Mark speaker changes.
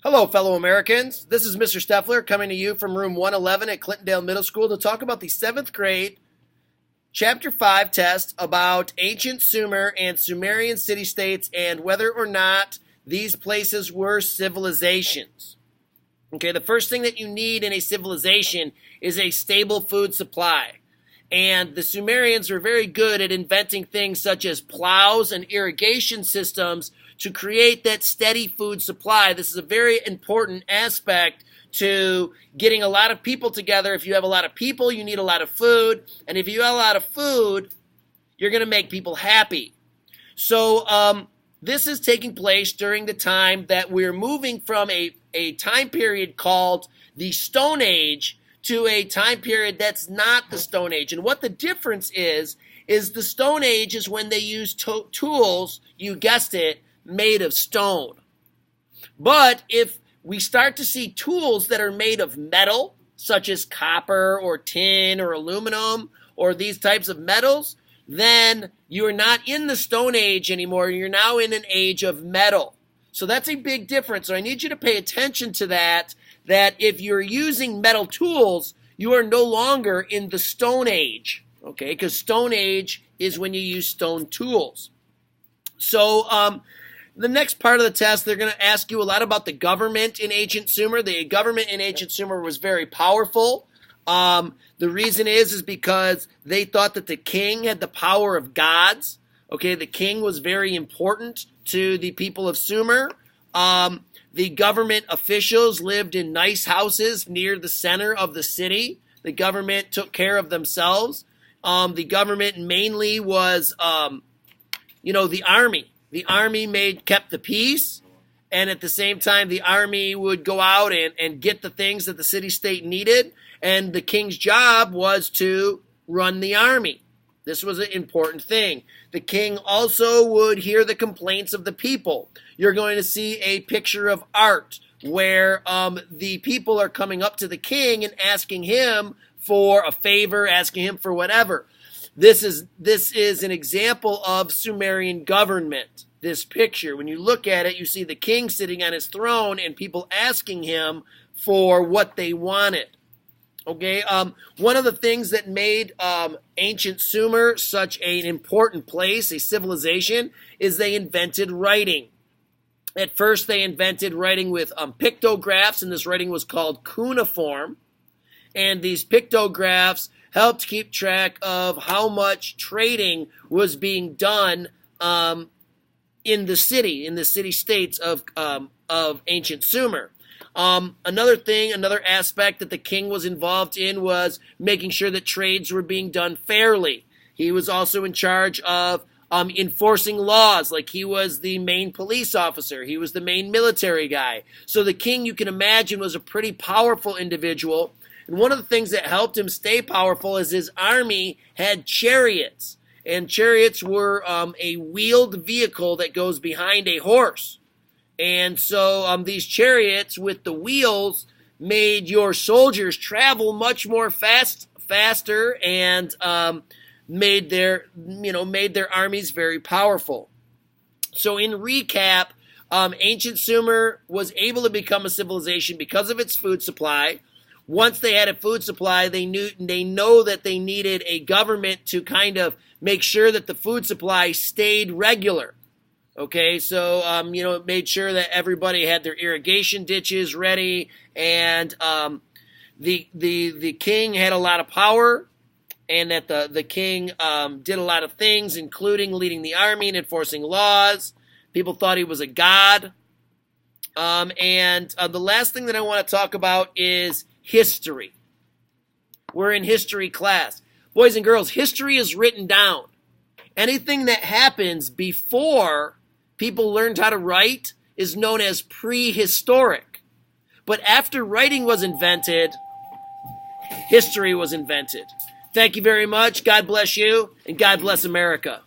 Speaker 1: Hello, fellow Americans. This is Mr. Steffler coming to you from room 111 at Clintondale Middle School to talk about the 7th grade Chapter 5 test about ancient Sumer and Sumerian city-states and whether or not these places were civilizations. Okay, the first thing that you need in a civilization is a stable food supply. And the Sumerians were very good at inventing things such as plows and irrigation systems to create that steady food supply. This is a very important aspect to getting a lot of people together. If you have a lot of people, you need a lot of food. And if you have a lot of food, you're going to make people happy. So this is taking place during the time that we're moving from a time period called the Stone Age to a time period that's not the Stone Age. And what the difference is the Stone Age is when they use tools, you guessed it, made of stone. But if we start to see tools that are made of metal, such as copper or tin or aluminum or these types of metals, then you are not in the Stone Age anymore. You're now in an age of metal. So that's a big difference. So I need you to pay attention to that if you're using metal tools, you are no longer in the Stone Age, okay? Because Stone Age is when you use stone tools. So the next part of the test, they're going to ask you a lot about the government in ancient Sumer. The government in ancient Sumer was very powerful. The reason is because they thought that the king had the power of gods. Okay, the king was very important to the people of Sumer. The government officials lived in nice houses near the center of the city. The government took care of themselves. The government mainly was, the army. The army kept the peace, and at the same time, the army would go out and get the things that the city-state needed, and the king's job was to run the army. This was an important thing. The king also would hear the complaints of the people. You're going to see a picture of art where the people are coming up to the king and asking him for a favor, asking him for whatever. This is an example of Sumerian government. This picture, when you look at it, you see the king sitting on his throne and people asking him for what they wanted. Okay, one of the things that made ancient Sumer such an important place, a civilization, is they invented writing. At first, they invented writing with pictographs, and this writing was called cuneiform. And these pictographs helped keep track of how much trading was being done in the city-states of ancient Sumer. Another aspect that the king was involved in was making sure that trades were being done fairly. He was also in charge of enforcing laws, like he was the main police officer. He was the main military guy. So the king, you can imagine, was a pretty powerful individual. And one of the things that helped him stay powerful is his army had chariots. And chariots were a wheeled vehicle that goes behind a horse. And so these chariots with the wheels made your soldiers travel much more faster, and made their armies very powerful. So in recap, ancient Sumer was able to become a civilization because of its food supply. Once they had a food supply, they know that they needed a government to kind of make sure that the food supply stayed regular. Okay, so, it made sure that everybody had their irrigation ditches ready, and the king had a lot of power, and that the king did a lot of things, including leading the army and enforcing laws. People thought he was a god. And the last thing that I want to talk about is history. We're in history class. Boys and girls, history is written down. Anything that happens before people learned how to write is known as prehistoric. But after writing was invented, history was invented. Thank you very much. God bless you, and God bless America.